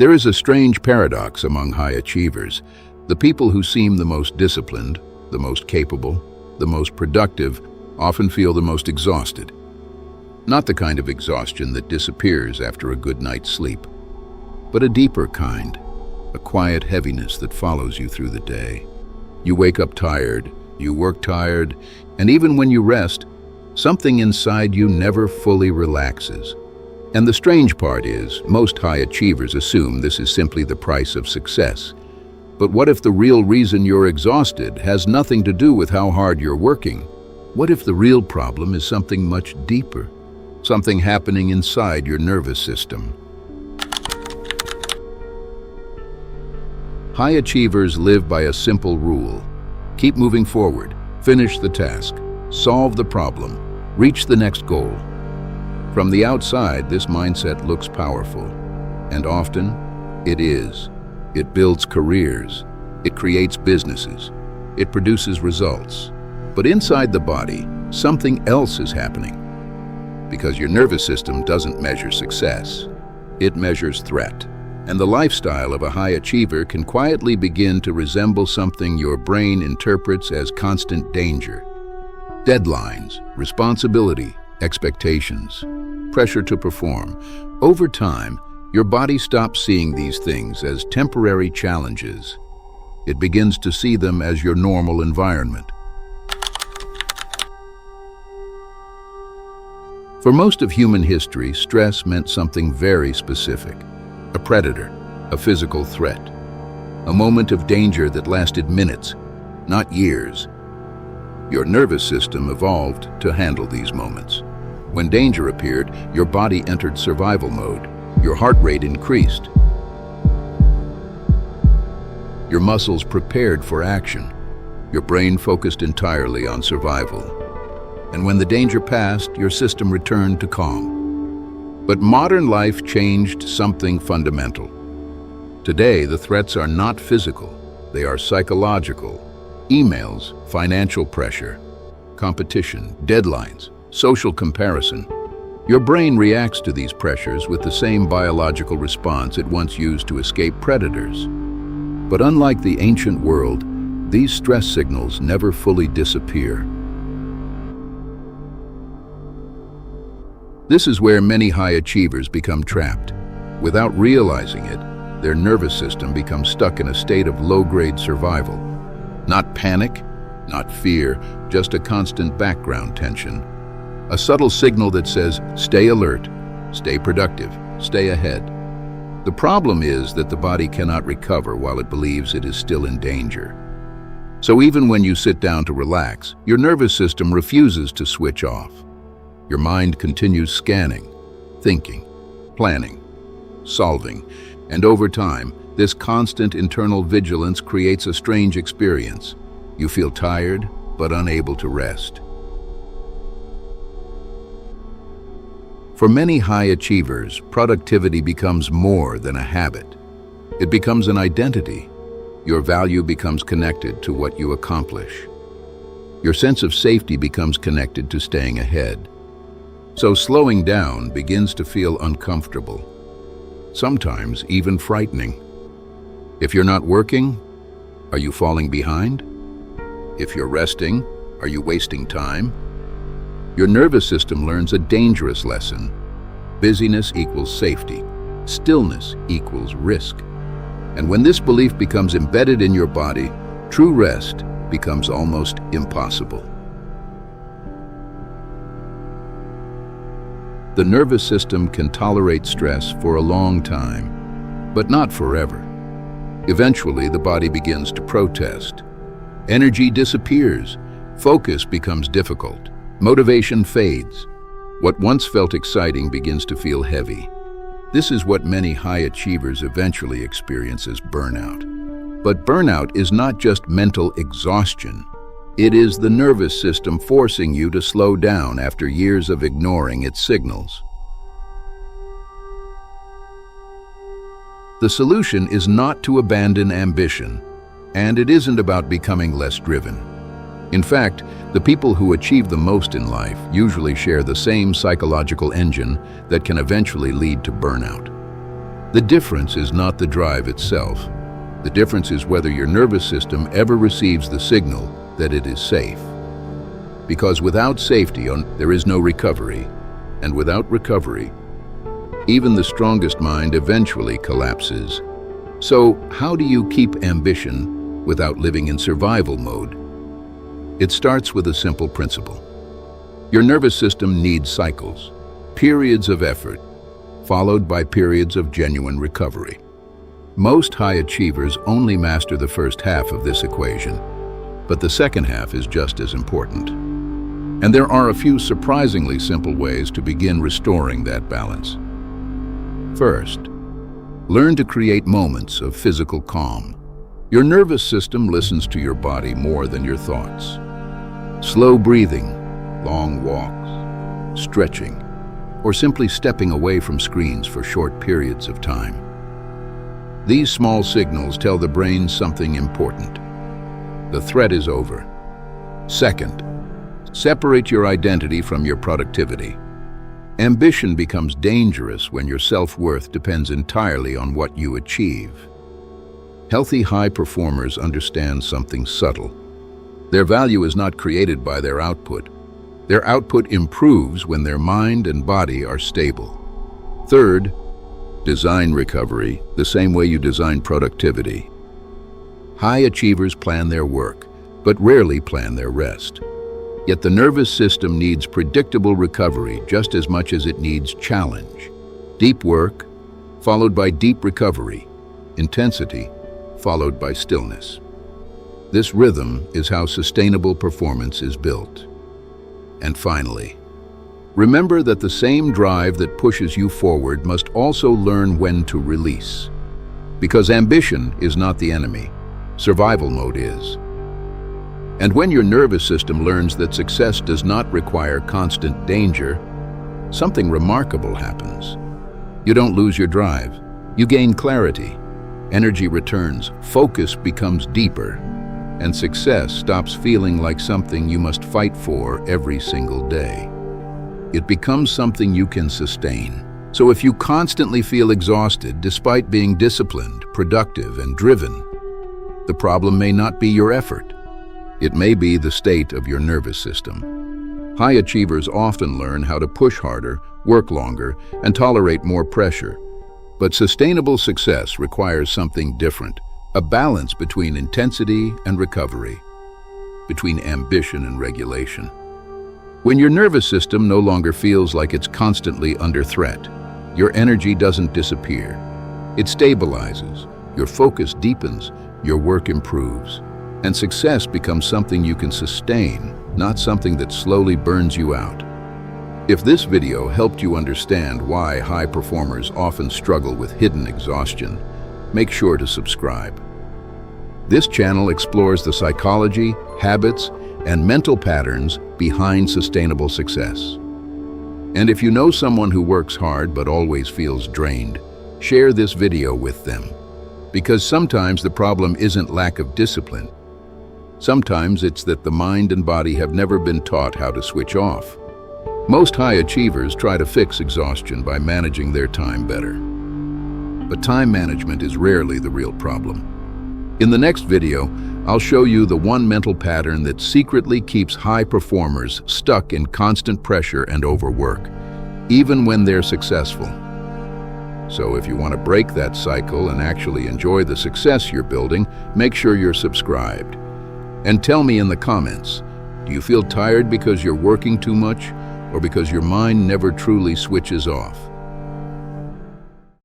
There is a strange paradox among high achievers. The people who seem the most disciplined, the most capable, the most productive, often feel the most exhausted. Not the kind of exhaustion that disappears after a good night's sleep, but a deeper kind, a quiet heaviness that follows you through the day. You wake up tired, you work tired, and even when you rest, something inside you never fully relaxes. And the strange part is, most high achievers assume this is simply the price of success. But what if the real reason you're exhausted has nothing to do with how hard you're working? What if the real problem is something much deeper? Something happening inside your nervous system? High achievers live by a simple rule. Keep moving forward, finish the task, solve the problem, reach the next goal. From the outside, this mindset looks powerful, and often it is. It builds careers, it creates businesses, it produces results. But inside the body, something else is happening. Because your nervous system doesn't measure success, it measures threat. And the lifestyle of a high achiever can quietly begin to resemble something your brain interprets as constant danger. Deadlines, responsibility, expectations, pressure to perform. Over time, your body stops seeing these things as temporary challenges. It begins to see them as your normal environment. For most of human history, stress meant something very specific. A predator, a physical threat, a moment of danger that lasted minutes, not years. Your nervous system evolved to handle these moments. When danger appeared, your body entered survival mode. Your heart rate increased. Your muscles prepared for action. Your brain focused entirely on survival. And when the danger passed, your system returned to calm. But modern life changed something fundamental. Today, the threats are not physical, they are psychological. Emails, financial pressure, competition, deadlines, social comparison. Your brain reacts to these pressures with the same biological response it once used to escape predators. But unlike the ancient world, these stress signals never fully disappear. This is where many high achievers become trapped. Without realizing it, their nervous system becomes stuck in a state of low-grade survival. Not panic, not fear, just a constant background tension. A subtle signal that says, stay alert, stay productive, stay ahead. The problem is that the body cannot recover while it believes it is still in danger. So even when you sit down to relax, your nervous system refuses to switch off. Your mind continues scanning, thinking, planning, solving, and over time, this constant internal vigilance creates a strange experience. You feel tired, but unable to rest. For many high achievers, productivity becomes more than a habit. It becomes an identity. Your value becomes connected to what you accomplish. Your sense of safety becomes connected to staying ahead. So slowing down begins to feel uncomfortable, sometimes even frightening. If you're not working, are you falling behind? If you're resting, are you wasting time? Your nervous system learns a dangerous lesson. Busyness equals safety. Stillness equals risk. And when this belief becomes embedded in your body, true rest becomes almost impossible. The nervous system can tolerate stress for a long time, but not forever. Eventually, the body begins to protest. Energy disappears, focus becomes difficult, motivation fades. What once felt exciting begins to feel heavy. This is what many high achievers eventually experience as burnout. But burnout is not just mental exhaustion. It is the nervous system forcing you to slow down after years of ignoring its signals. The solution is not to abandon ambition, and it isn't about becoming less driven. In fact, the people who achieve the most in life usually share the same psychological engine that can eventually lead to burnout. The difference is not the drive itself. The difference is whether your nervous system ever receives the signal that it is safe. Because without safety, there is no recovery. And without recovery, even the strongest mind eventually collapses. So, how do you keep ambition without living in survival mode? It starts with a simple principle. Your nervous system needs cycles, periods of effort, followed by periods of genuine recovery. Most high achievers only master the first half of this equation, but the second half is just as important. And there are a few surprisingly simple ways to begin restoring that balance. First, learn to create moments of physical calm. Your nervous system listens to your body more than your thoughts. Slow breathing, long walks, stretching, or simply stepping away from screens for short periods of time. These small signals tell the brain something important. The threat is over. Second, separate your identity from your productivity. Ambition becomes dangerous when your self-worth depends entirely on what you achieve. Healthy high performers understand something subtle. Their value is not created by their output. Their output improves when their mind and body are stable. Third, design recovery the same way you design productivity. High achievers plan their work, but rarely plan their rest. Yet the nervous system needs predictable recovery just as much as it needs challenge. Deep work, followed by deep recovery. Intensity, followed by stillness. This rhythm is how sustainable performance is built. And finally, remember that the same drive that pushes you forward must also learn when to release. Because ambition is not the enemy, survival mode is. And when your nervous system learns that success does not require constant danger, something remarkable happens. You don't lose your drive, you gain clarity, energy returns, focus becomes deeper, and success stops feeling like something you must fight for every single day. It becomes something you can sustain. So if you constantly feel exhausted despite being disciplined, productive, and driven, the problem may not be your effort. It may be the state of your nervous system. High achievers often learn how to push harder, work longer, and tolerate more pressure. But sustainable success requires something different, a balance between intensity and recovery, between ambition and regulation. When your nervous system no longer feels like it's constantly under threat, your energy doesn't disappear. It stabilizes, your focus deepens, your work improves, and success becomes something you can sustain, not something that slowly burns you out. If this video helped you understand why high performers often struggle with hidden exhaustion, make sure to subscribe. This channel explores the psychology, habits, and mental patterns behind sustainable success. And if you know someone who works hard but always feels drained, share this video with them. Because sometimes the problem isn't lack of discipline. Sometimes it's that the mind and body have never been taught how to switch off. Most high achievers try to fix exhaustion by managing their time better. But time management is rarely the real problem. In the next video, I'll show you the one mental pattern that secretly keeps high performers stuck in constant pressure and overwork, even when they're successful. So if you want to break that cycle and actually enjoy the success you're building, make sure you're subscribed. And tell me in the comments, do you feel tired because you're working too much, or because your mind never truly switches off?